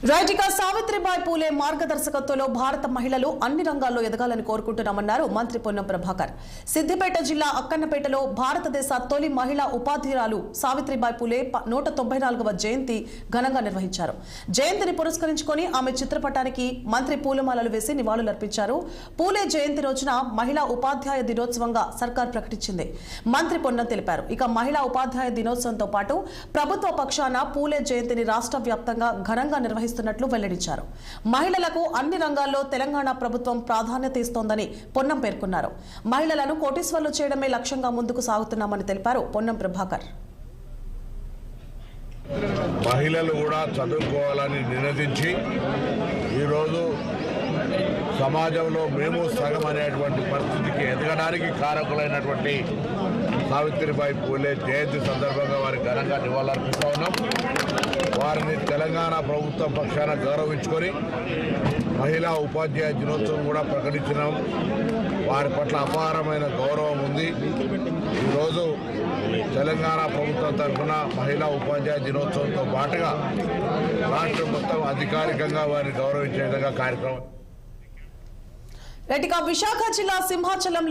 Right Savitribai Phule మార్గదర్శకత్వంలో భారత మహిళలు అన్ని రంగాల్లో ఎదగాలని కోరుకుంటున్నామన్నారు మంత్రి పొన్నం ప్రభాకర్. సిద్దిపేట జిల్లా అక్కన్నపేటలో భారతదేశ తొలి మహిళా ఉపాధ్యాయురాలు సావిత్రిబాయి పూలే 194వ జయంతి ఘనంగా నిర్వహించారు. జయంతిని పురస్కరించుకొని ఆమె చిత్రపటానికి మంత్రి పూలమాలలు వేసి నివాళులర్పించారు. పూలే జయంతి రోజున మహిళా ఉపాధ్యాయ దినోత్సవంగా సర్కార్ ప్రకటించింది. మంత్రి పొన్నం తెలిపారు. ఇక మహిళా ఉపాధ్యాయ దినోత్సవంతో పాటు ప్రభుత్వ పక్షాన పూలే జయంతిని రాష్ట్ర వ్యాప్తంగా ఘనంగా నిర్వహిస్తున్నట్లు వెల్లడించారు. మహిళలకు అన్ని రంగాల్లో తెలంగాణ ప్రభుత్వం ప్రాధాన్యత ఇస్తోందని పొన్నం పేర్కొన్నారు. మహిళలను కోటీశ్వర్లు చేయడమే లక్ష్యంగా ముందుకు సాగుతున్నామని తెలిపారు పొన్నం ప్రభాకర్. మహిళలు కూడా చదువుకోవాలని నినదించి ఈరోజు సమాజంలో మేము సగం అనేటువంటి పరిస్థితికి ఎదగడానికి కారకులైనటువంటి సావిత్రిబాయి పూలే జయంతి సందర్భంగా వారి ఘనంగా నివాళులర్పిస్తూ ఉన్నాం. వారిని తెలంగాణ ప్రభుత్వం పక్షాన గౌరవించుకొని మహిళా ఉపాధ్యాయ దినోత్సవం కూడా ప్రకటించినాం. వారి పట్ల అపారమైన గౌరవం ఉంది. ఈరోజు తెలంగాణ ప్రభుత్వం తరఫున మహిళా ఉపాధ్యాయ దినోత్సవంతో పాటుగా రాష్ట్రం మొత్తం అధికారికంగా వారిని గౌరవించే విధంగా కార్యక్రమం. విశాఖ జిల్లా సింహాచలంలో